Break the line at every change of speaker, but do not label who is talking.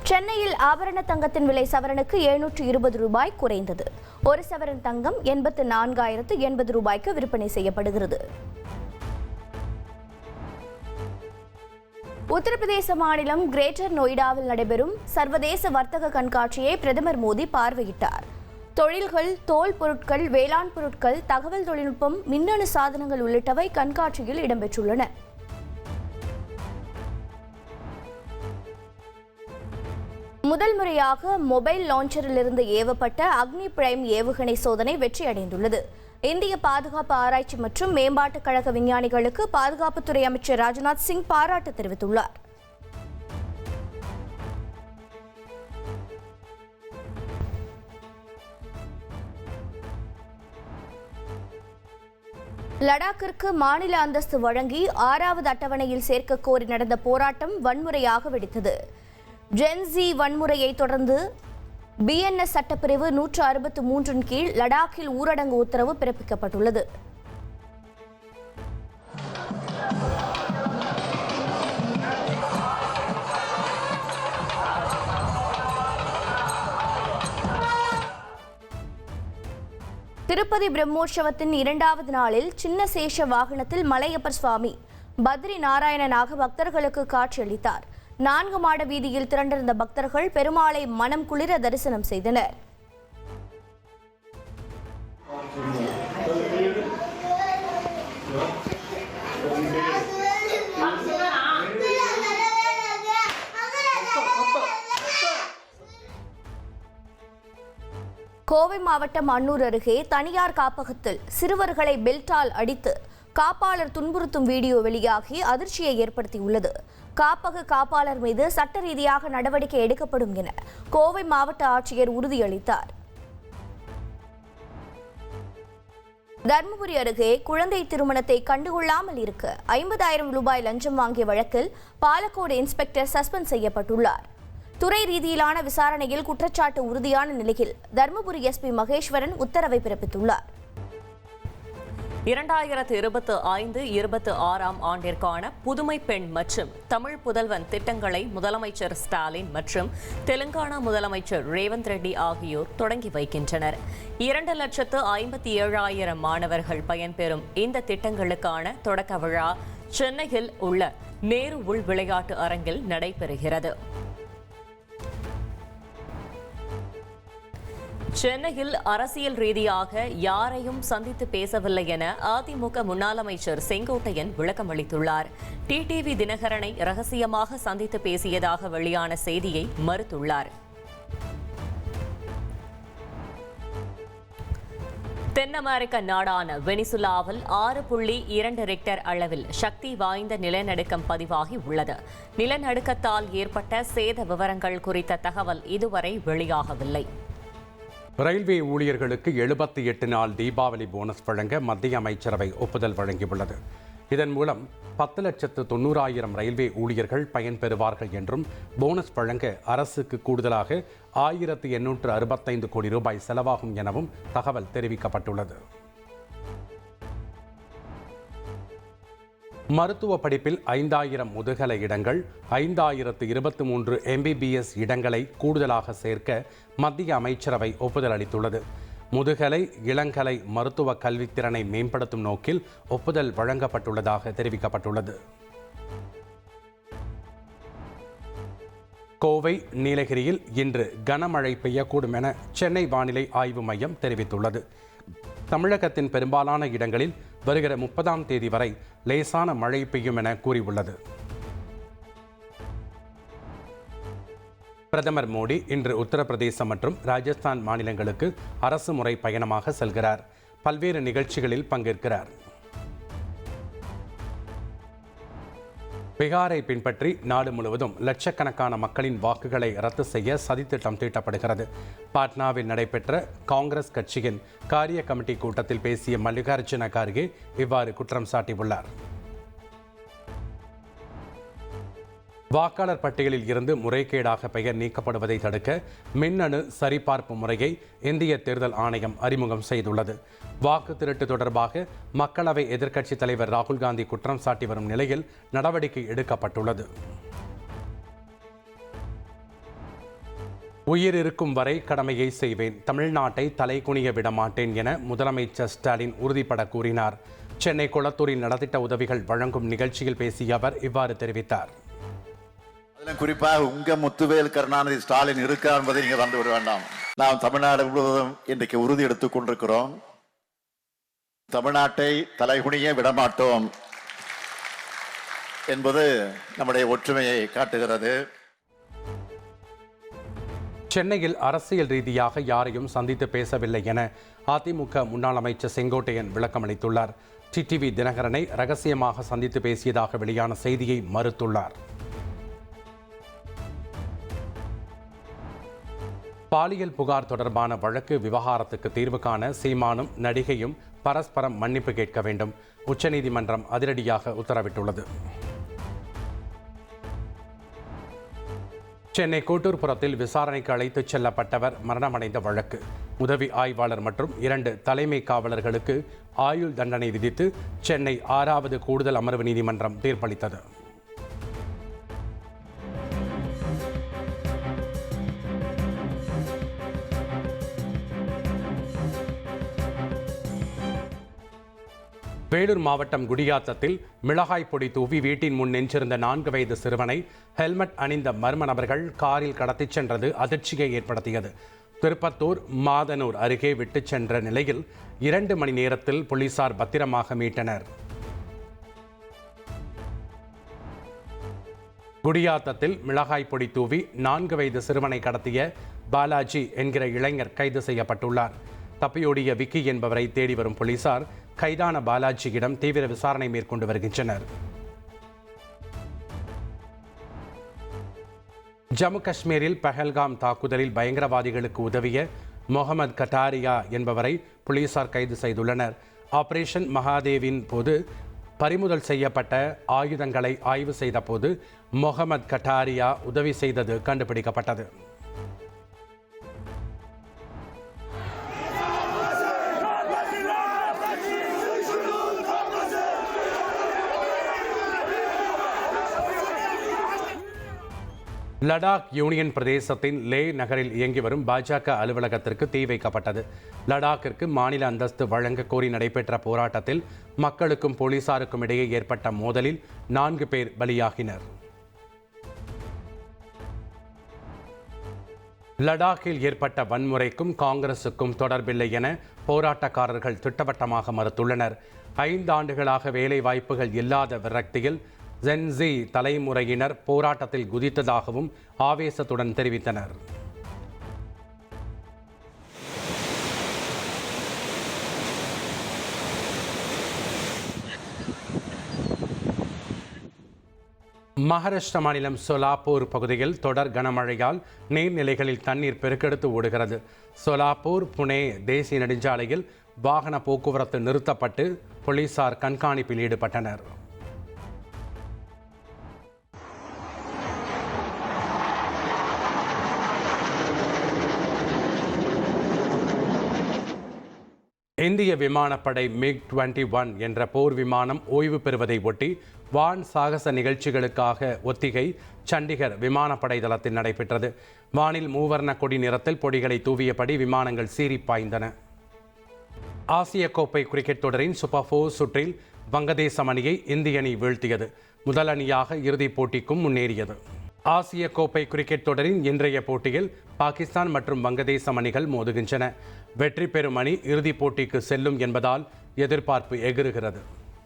சென்னையில் ஆபரண தங்கத்தின் விலை சவரனுக்கு 720 ரூபாய் குறைந்தது. ஒரு சவரன் தங்கம் 84,080 ரூபாய்க்கு விற்பனை செய்யப்படுகிறது. உத்தரப்பிரதேச மாநிலம் கிரேட்டர் நொய்டாவில் நடைபெறும் சர்வதேச வர்த்தக கண்காட்சியை பிரதமர் மோடி பார்வையிட்டார். தொழில்கள், தோல் பொருட்கள், வேளாண் பொருட்கள், தகவல் தொழில்நுட்பம், மின்னணு சாதனங்கள் உள்ளிட்டவை கண்காட்சியில் இடம்பெற்றுள்ளன. முதல் முறையாக மொபைல் லான்ச்சரிலிருந்து ஏவப்பட்ட அக்னி பிரைம் ஏவுகணை சோதனை வெற்றியடைந்துள்ளது. இந்திய பாதுகாப்பு ஆராய்ச்சி மற்றும் மேம்பாட்டுக் கழக விஞ்ஞானிகளுக்கு பாதுகாப்புத்துறை அமைச்சர் ராஜ்நாத் சிங் பாராட்டு தெரிவித்துள்ளார். லடாக்கிற்கு மாநில அந்தஸ்து வழங்கி 6வது அட்டவணையில் சேர்க்க கோரி நடந்த போராட்டம் வன்முறையாக வெடித்தது. ஜென்சி வன்முறையை தொடர்ந்து பிஎன்எஸ் சட்டப்பிரிவு 163 கீழ் லடாக்கில் ஊரடங்கு உத்தரவு பிறப்பிக்கப்பட்டுள்ளது. திருப்பதி பிரம்மோற்சவத்தின் 2வது நாளில் சின்ன சேஷ வாகனத்தில் மலையப்பர் சுவாமி பத்ரி நாராயணனாக பக்தர்களுக்கு காட்சியளித்தார். 4 மாட வீதியில் திரண்டிருந்த பக்தர்கள் பெருமாளை மனம் குளிர தரிசனம் செய்தனர். கோவை மாவட்டம் அன்னூர் அருகே தனியார் காப்பகத்தில் சிறுவர்களை பெல்ட்டால் அடித்து காப்பாளர் துன்புறுத்தும் வீடியோ வெளியாகி அதிர்ச்சியை ஏற்படுத்தியுள்ளது. காப்பக காப்பாளர் மீது சட்ட ரீதியாக நடவடிக்கை எடுக்கப்படும் என கோவை மாவட்ட ஆட்சியர் உறுதியளித்தார். தர்மபுரி அருகே குழந்தை திருமணத்தை கண்டுகொள்ளாமல் இருக்க 50,000 ரூபாய் லஞ்சம் வாங்கிய வழக்கில் பாலக்கோடு இன்ஸ்பெக்டர் சஸ்பெண்ட் செய்யப்பட்டுள்ளார். துறை ரீதியிலான விசாரணையில் குற்றச்சாட்டு உறுதியான நிலையில் தர்மபுரி எஸ்பி மகேஸ்வரன் உத்தரவை பிறப்பித்துள்ளார்.
2025-26 ஆண்டிற்கான புதுமை பெண் மற்றும் தமிழ் புதல்வன் திட்டங்களை முதலமைச்சர் ஸ்டாலின் மற்றும் தெலுங்கானா முதலமைச்சர் ரேவந்த் ரெட்டி ஆகியோர் தொடங்கி வைக்கின்றனர். 2,57,000 மாணவர்கள் பயன்பெறும் இந்த திட்டங்களுக்கான தொடக்க விழா சென்னையில் உள்ள நேரு உள் விளையாட்டு அரங்கில் நடைபெறுகிறது. சென்னையில் அரசியல் ரீதியாக யாரையும் சந்தித்து பேசவில்லை என அதிமுக முன்னாள் அமைச்சர் செங்கோட்டையன் விளக்கம் அளித்துள்ளார். டிடிவி தினகரனை ரகசியமாக சந்தித்து பேசியதாக வெளியான செய்தியை மறுத்துள்ளார். தென் அமெரிக்க நாடான வெனிசுலாவில் 6.2 ரிக்டர் அளவில் சக்தி வாய்ந்த நிலநடுக்கம் பதிவாகி உள்ளது. நிலநடுக்கத்தால் ஏற்பட்ட சேத விவரங்கள் குறித்த தகவல் இதுவரை வெளியாகவில்லை.
ரயில்வே ஊழியர்களுக்கு 78 நாள் தீபாவளி போனஸ் வழங்க மத்திய அமைச்சரவை ஒப்புதல் வழங்கியுள்ளது. இதன் மூலம் 10,90,000 ரயில்வே ஊழியர்கள் பயன்பெறுவார்கள் என்றும் போனஸ் வழங்க அரசுக்கு கூடுதலாக 1,865 கோடி ரூபாய் செலவாகும் எனவும் தகவல் தெரிவிக்கப்பட்டுள்ளது. மருத்துவ படிப்பில் 5,000 முதுகலை இடங்கள், 5,023 MBBS இடங்களை கூடுதலாக சேர்க்க மத்திய அமைச்சரவை ஒப்புதல் அளித்துள்ளது. முதுகலை, இளங்கலை மருத்துவ கல்வித்திறனை மேம்படுத்தும் நோக்கில் ஒப்புதல் வழங்கப்பட்டுள்ளதாக தெரிவிக்கப்பட்டுள்ளது. கோவை, நீலகிரியில் இன்று கனமழை பெய்யக்கூடும் என சென்னை வானிலை ஆய்வு மையம் தெரிவித்துள்ளது. தமிழகத்தின் பெரும்பாலான இடங்களில் வருகிற 30ஆம் தேதி வரை லேசான மழை பெய்யும் என கூறியுள்ளது. பிரதமர் மோடி இன்று உத்தரப்பிரதேசம் மற்றும் ராஜஸ்தான் மாநிலங்களுக்கு அரசு முறை பயணமாக செல்கிறார். பல்வேறு நிகழ்ச்சிகளில் பங்கேற்கிறார். பீகாரை பின்பற்றி நாடு முழுவதும் லட்சக்கணக்கான மக்களின் வாக்குகளை ரத்து செய்ய சதித்திட்டம் தீட்டப்படுகிறது. பாட்னாவில் நடைபெற்ற காங்கிரஸ் கட்சியின் காரிய கமிட்டி கூட்டத்தில் பேசிய மல்லிகார்ஜுன கார்கே இவ்வாறு குற்றம் சாட்டியுள்ளார். வாக்காளர் பட்டியலில் இருந்து முறைகேடாக பெயர் நீக்கப்படுவதை தடுக்க மின்னணு சரிபார்ப்பு முறையை இந்திய தேர்தல் ஆணையம் அறிமுகம் செய்துள்ளது. வாக்கு திருட்டு தொடர்பாக மக்களவை எதிர்க்கட்சித் தலைவர் ராகுல் காந்தி குற்றம் சாட்டி வரும் நிலையில் நடவடிக்கை எடுக்கப்பட்டுள்ளது. உயிர் இருக்கும் வரை கடமையை செய்வேன், தமிழ்நாட்டை தலைகுனிய விடமாட்டேன் என முதலமைச்சர் ஸ்டாலின் உறுதிபட கூறினார். சென்னை குளத்தூரில் நலத்திட்ட உதவிகள் வழங்கும் நிகழ்ச்சியில் பேசிய அவர் இவ்வாறு தெரிவித்தார்.
குறிப்பாக உங்க முத்துவேல் கருணாநிதி ஸ்டாலின் இருக்கார் என்பதை நீங்க வந்து விட வேண்டாம். நாம் தமிழ்நாடு முழுவதும் இன்றைக்கு உறுதி எடுத்துக் கொண்டிருக்கிறோம். தமிழ்நாட்டை தலைகுனிய விடமாட்டோம் என்பது நம்முடைய ஒற்றுமையை காட்டுகிறது.
சென்னையில் அரசியல் ரீதியாக யாரையும் சந்தித்து பேசவில்லை என அதிமுக முன்னாள் அமைச்சர் செங்கோட்டையன் விளக்கமளித்துள்ளார். டிடிவி தினகரனை ரகசியமாக சந்தித்து பேசியதாக வெளியான செய்தியை மறுத்துள்ளார். பாலியல் புகார் தொடர்பான வழக்கு விவகாரத்துக்கு தீர்வு காண சீமானும் நடிகையும் பரஸ்பரம் மன்னிப்பு கேட்க வேண்டும், உச்சநீதிமன்றம் அதிரடியாக உத்தரவிட்டுள்ளது. சென்னை கோட்டூர்புரத்தில் விசாரணைக்கு அழைத்துச் செல்லப்பட்டவர் மரணமடைந்த வழக்கு. உதவி ஆய்வாளர் மற்றும் 2 தலைமை காவலர்களுக்கு ஆயுள் தண்டனை விதித்து சென்னை 6வது கூடுதல் அமர்வு நீதிமன்றம் தீர்ப்பளித்தது. வேலூர் மாவட்டம் குடியாத்தத்தில் மிளகாய் பொடி தூவி வீட்டின் முன் நின்றிருந்த 4 வயது சிறுவனை ஹெல்மெட் அணிந்த மர்ம நபர்கள் காரில் கடத்திச் சென்றது அதிர்ச்சியை ஏற்படுத்தியது. திருப்பத்தூர் மாதனூர் அருகே விட்டுச் சென்ற நிலையில் 2 மணி நேரத்தில் போலீசார் பத்திரமாக மீட்டனர். குடியாத்தத்தில் மிளகாய் பொடி தூவி 4 வயது சிறுவனை கடத்திய பாலாஜி என்கிற இளைஞர் கைது செய்யப்பட்டுள்ளார். தப்பியோடிய விக்கி என்பவரை தேடி வரும் போலீசார் கைதான பாலாஜியிடம் தீவிர விசாரணை மேற்கொண்டு வருகின்றனர். ஜம்மு காஷ்மீரில் பஹல்காம் தாக்குதலில் பயங்கரவாதிகளுக்கு உதவிய முகமது கட்டாரியா என்பவரை போலீசார் கைது செய்துள்ளனர். ஆபரேஷன் மகாதேவின் போது பறிமுதல் செய்யப்பட்ட ஆயுதங்களை ஆய்வு செய்த போது முகமது கட்டாரியா உதவி செய்தது கண்டுபிடிக்கப்பட்டது. லடாக் யூனியன் பிரதேசத்தின் லே நகரில் இயங்கி வரும் பாஜக அலுவலகத்திற்கு தீ வைக்கப்பட்டது. லடாக்கிற்கு மாநில அந்தஸ்து வழங்க கோரி நடைபெற்ற போராட்டத்தில் மக்களுக்கும் போலீசாருக்கும் இடையே ஏற்பட்ட மோதலில் 4 பேர் பலியாகினர். லடாக்கில் ஏற்பட்ட வன்முறைக்கும் காங்கிரசுக்கும் தொடர்பில்லை என போராட்டக்காரர்கள் திட்டவட்டமாக மறுத்துள்ளனர். 5 ஆண்டுகளாக வேலை வாய்ப்புகள் இல்லாத விரக்தியில் ஜென்ஸி தலைமுறையினர் போராட்டத்தில் குதித்ததாகவும் ஆவேசத்துடன் தெரிவித்தனர். மகாராஷ்டிரா மாநிலம் சோலாப்பூர் பகுதியில் தொடர் கனமழையால் நீர்நிலைகளில் தண்ணீர் பெருக்கெடுத்து ஓடுகிறது. சோலாப்பூர் புனே தேசிய நெடுஞ்சாலையில் வாகன போக்குவரத்து நிறுத்தப்பட்டு போலீசார் கண்காணிப்பில் ஈடுபட்டனர். இந்திய விமானப்படை MiG-21 என்ற போர் விமானம் ஓய்வு பெறுவதை ஒட்டி வான் சாகச நிகழ்ச்சிகளுக்காக ஒத்திகை சண்டிகர் விமானப்படை தளத்தில் நடைபெற்றது. வானில் மூவர்ண கொடி நிறத்தில் பொடிகளை தூவியபடி விமானங்கள் சீறி பாய்ந்தன. ஆசிய கோப்பை கிரிக்கெட் தொடரின் சூப்பர் 4 சுற்றில் வங்கதேசம் அணியை இந்திய அணி வீழ்த்தியது. முதல் அணியாக இறுதிப் போட்டிக்கும் முன்னேறியது. ஆசிய கோப்பை கிரிக்கெட் தொடரின் இன்றைய போட்டியில் பாகிஸ்தான் மற்றும் வங்கதேசம் அணிகள் மோதுகின்றன. வெற்றி பெறும் அணி இறுதிப் போட்டிக்கு செல்லும் என்பதால் எதிர்பார்ப்பு எகிறுகிறது.